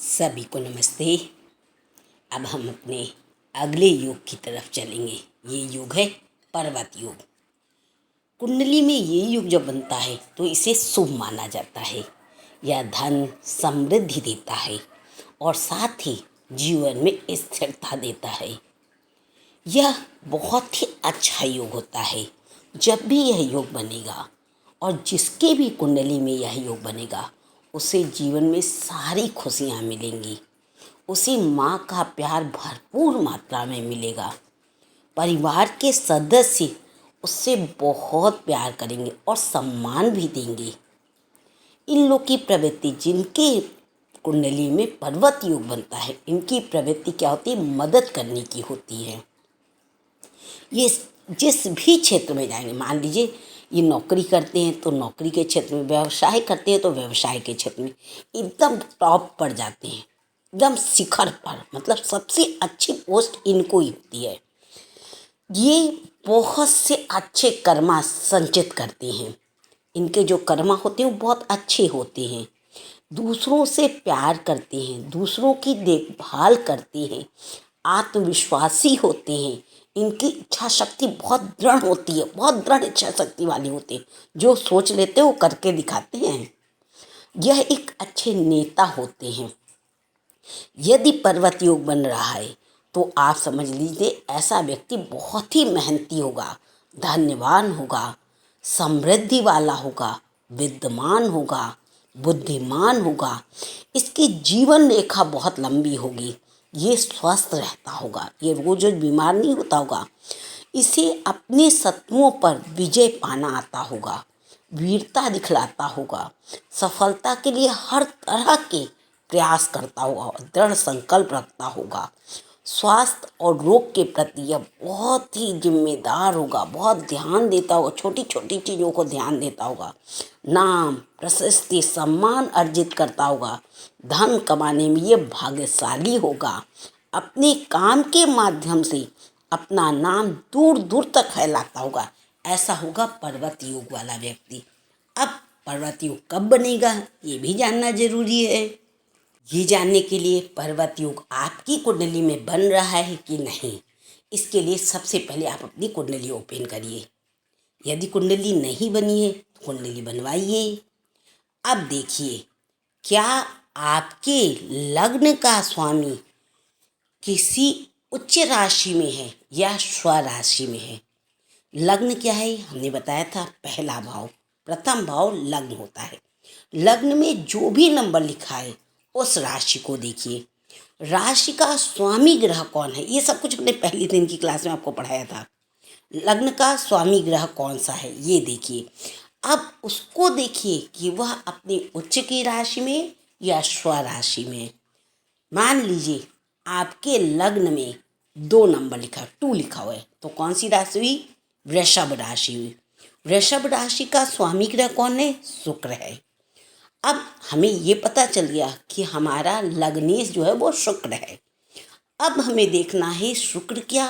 सभी को नमस्ते। अब हम अपने अगले योग की तरफ चलेंगे। ये योग है पर्वत योग। कुंडली में ये योग जब बनता है तो इसे शुभ माना जाता है। यह धन समृद्धि देता है और साथ ही जीवन में स्थिरता देता है। यह बहुत ही अच्छा योग होता है। जब भी यह योग बनेगा और जिसके भी कुंडली में यह योग बनेगा उसे जीवन में सारी खुशियाँ मिलेंगी। उसे माँ का प्यार भरपूर मात्रा में मिलेगा। परिवार के सदस्य उससे बहुत प्यार करेंगे और सम्मान भी देंगे। इन लोग की प्रवृत्ति, जिनके कुंडली में पर्वत योग बनता है, इनकी प्रवृत्ति क्या होती है? मदद करने की होती है। ये जिस भी क्षेत्र में जाएंगे, मान लीजिए ये नौकरी करते हैं तो नौकरी के क्षेत्र में, व्यवसाय करते हैं तो व्यवसाय के क्षेत्र में एकदम टॉप पर जाते हैं, एकदम शिखर पर, मतलब सबसे अच्छी पोस्ट इनको ही होती है। ये बहुत से अच्छे कर्मा संचित करते हैं। इनके जो कर्मा होते हैं वो बहुत अच्छे होते हैं। दूसरों से प्यार करते हैं, दूसरों की देखभाल करते हैं, आत्मविश्वासी होते हैं। इनकी इच्छा शक्ति बहुत दृढ़ होती है, बहुत दृढ़ इच्छा शक्ति वाले होते हैं। जो सोच लेते हैं वो करके दिखाते हैं। यह एक अच्छे नेता होते हैं। यदि पर्वत योग बन रहा है तो आप समझ लीजिए ऐसा व्यक्ति बहुत ही मेहनती होगा, धन्यवान होगा, समृद्धि वाला होगा, विद्वान होगा, बुद्धिमान होगा। इसकी जीवन रेखा बहुत लंबी होगी। ये स्वस्थ रहता होगा, ये रोज रोज बीमार नहीं होता होगा। इसे अपने शत्रुओं पर विजय पाना आता होगा, वीरता दिखलाता होगा, सफलता के लिए हर तरह के प्रयास करता होगा, दृढ़ संकल्प रखता होगा। स्वास्थ्य और रोग के प्रति यह बहुत ही जिम्मेदार होगा, बहुत ध्यान देता होगा, छोटी छोटी चीज़ों को ध्यान देता होगा। नाम, प्रशस्ति, सम्मान अर्जित करता होगा। धन कमाने में ये भाग्यशाली होगा। अपने काम के माध्यम से अपना नाम दूर दूर तक फैलाता होगा। ऐसा होगा पर्वत योग वाला व्यक्ति। अब पर्वत योग कब बनेगा ये भी जानना जरूरी है। ये जानने के लिए पर्वत योग आपकी कुंडली में बन रहा है कि नहीं, इसके लिए सबसे पहले आप अपनी कुंडली ओपन करिए। यदि कुंडली नहीं बनी है तो कुंडली बनवाइए। अब देखिए, क्या आपके लग्न का स्वामी किसी उच्च राशि में है या स्वराशि में है? लग्न क्या है हमने बताया था, पहला भाव, प्रथम भाव लग्न होता है। लग्न में जो भी नंबर लिखा है उस राशि को देखिए। राशि का स्वामी ग्रह कौन है, ये सब कुछ हमने पहली दिन की क्लास में आपको पढ़ाया था। लग्न का स्वामी ग्रह कौन सा है ये देखिए। अब उसको देखिए कि वह अपनी उच्च की राशि में या स्वराशि में। मान लीजिए आपके लग्न में 2 नंबर लिखा, 2 लिखा हुआ है, तो कौन सी राशि हुई? वृषभ राशि हुई। वृषभ राशि का स्वामी ग्रह कौन है? शुक्र है। अब हमें ये पता चल गया कि हमारा लग्नेश जो है वो शुक्र है। अब हमें देखना है शुक्र क्या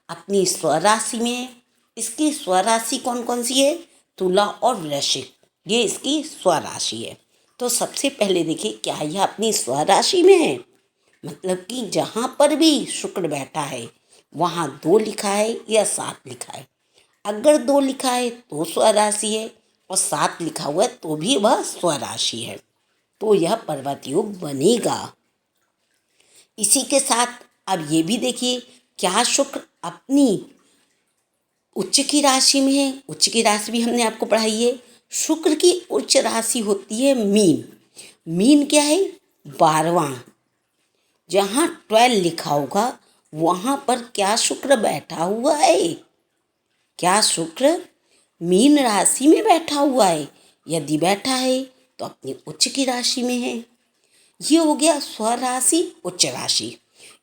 अपनी स्वराशि में है। इसकी स्वराशि कौन कौन सी है? तुला और वृश्चिक, ये इसकी स्वराशि है। तो सबसे पहले देखिए क्या यह अपनी स्वराशि में है, मतलब कि जहाँ पर भी शुक्र बैठा है वहाँ 2 लिखा है या 7 लिखा है। अगर 2 लिखा है तो स्वराशि है और 7 लिखा हुआ है तो भी वह स्वराशि है, तो यह पर्वत योग बनेगा। इसी के साथ अब ये भी देखिए क्या शुक्र अपनी उच्च की राशि में है। उच्च की राशि भी हमने आपको पढ़ाई है। शुक्र की उच्च राशि होती है मीन। मीन क्या है? 12वां। जहाँ 12 लिखा होगा वहाँ पर क्या शुक्र बैठा हुआ है? क्या शुक्र मीन राशि में बैठा हुआ है? यदि बैठा है तो अपनी उच्च की राशि में है। ये हो गया स्वराशि, उच्च राशि।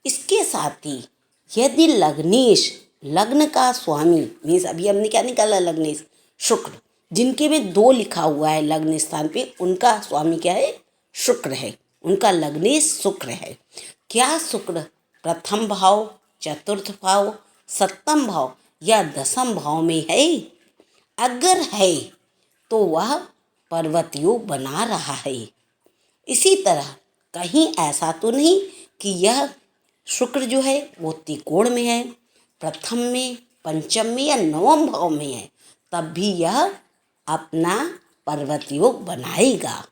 इसके साथ ही यदि लग्नेश, लग्न का स्वामी मीन्स अभी हमने क्या निकाला? लग्नेश शुक्र, जिनके में 2 लिखा हुआ है लग्न स्थान पे, उनका स्वामी क्या है? शुक्र है। उनका लग्नेश शुक्र है। क्या शुक्र प्रथम भाव, चतुर्थ भाव, सप्तम भाव या दसम भाव में है? अगर है तो वह पर्वत योग बना रहा है। इसी तरह कहीं ऐसा तो नहीं कि यह शुक्र जो है वो त्रिकोण में है, प्रथम में, पंचम में या नवम भाव में है, तब भी यह अपना पर्वत योग बनाएगा।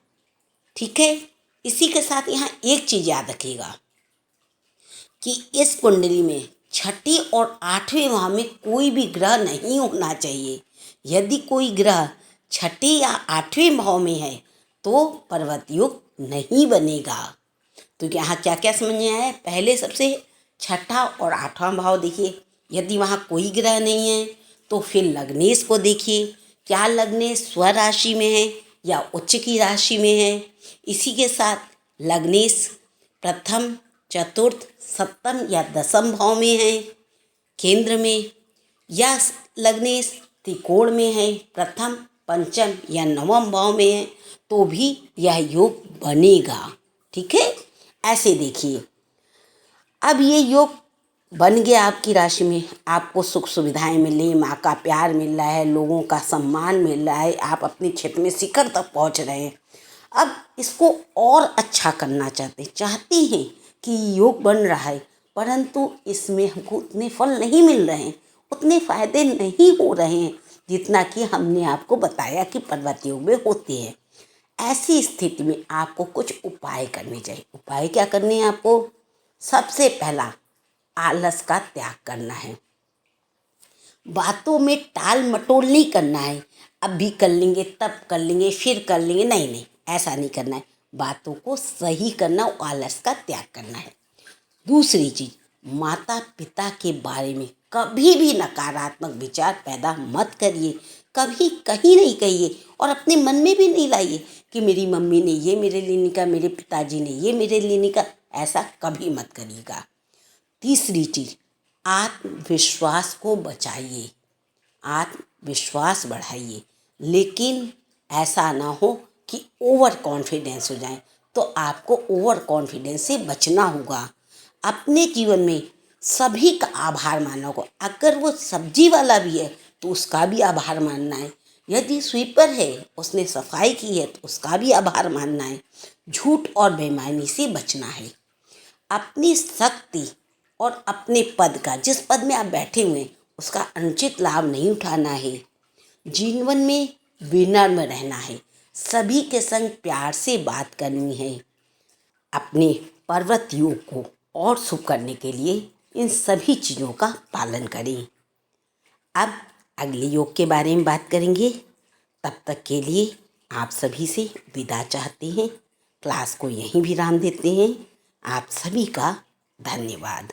ठीक है। इसी के साथ यहाँ एक चीज याद रखिएगा कि इस कुंडली में छठी और आठवें भाव में कोई भी ग्रह नहीं होना चाहिए। यदि कोई ग्रह छठे या आठवें भाव में है तो पर्वत योग नहीं बनेगा। तो यहाँ क्या क्या समझ में आया है? पहले सबसे छठा और आठवां भाव देखिए, यदि वहाँ कोई ग्रह नहीं है तो फिर लग्नेश को देखिए, क्या लग्नेश स्वराशि में है या उच्च की राशि में है। इसी के साथ लग्नेश प्रथम, चतुर्थ, सप्तम या दसम भाव में है, केंद्र में, या लग्नेश त्रिकोण में है, प्रथम, पंचम या नवम भाव में है, तो भी यह योग बनेगा। ठीक है। ऐसे देखिए, अब ये योग बन गया आपकी राशि में, आपको सुख सुविधाएं मिली, माँ का प्यार मिल रहा है, लोगों का सम्मान मिल रहा है, आप अपने क्षेत्र में शिखर तक पहुँच रहे हैं। अब इसको और अच्छा करना चाहते हैं कि योग बन रहा है, परंतु इसमें हमको उतने फल नहीं मिल रहे हैं, उतने फायदे नहीं हो रहे हैं जितना कि हमने आपको बताया कि पर्वत योग में होते हैं। ऐसी स्थिति में आपको कुछ उपाय करने चाहिए। उपाय क्या करने हैं आपको? सबसे पहला, आलस का त्याग करना है। बातों में टाल मटोल नहीं करना है, अभी कर लेंगे, तब कर लेंगे, फिर कर लेंगे, नहीं नहीं, ऐसा नहीं करना है। बातों को सही करना, आलस का त्याग करना है। दूसरी चीज, माता पिता के बारे में कभी भी नकारात्मक विचार पैदा मत करिए, कभी कहीं नहीं कहिए, और अपने मन में भी नहीं लाइए कि मेरी मम्मी ने ये मेरे लिए निकाला, मेरे पिताजी ने ये मेरे लिए निकाला, ऐसा कभी मत करिएगा। तीसरी चीज, आत्मविश्वास को बचाइए, आत्मविश्वास बढ़ाइए, लेकिन ऐसा ना हो कि ओवर कॉन्फिडेंस हो जाए। तो आपको ओवर कॉन्फिडेंस से बचना होगा। अपने जीवन में सभी का आभार मानना होगा। अगर वो सब्जी वाला भी है तो उसका भी आभार मानना है, यदि स्वीपर है उसने सफाई की है तो उसका भी आभार मानना है। झूठ और बेईमानी से बचना है। अपनी शक्ति और अपने पद का, जिस पद में आप बैठे हुए हैं, उसका अनुचित लाभ नहीं उठाना है। जीवन में विनम्र रहना है, सभी के संग प्यार से बात करनी है। अपने पर्वत योग को और शुभ करने के लिए इन सभी चीज़ों का पालन करें। अब अगले योग के बारे में बात करेंगे। तब तक के लिए आप सभी से विदा चाहते हैं। क्लास को यहीं विराम देते हैं। आप सभी का धन्यवाद।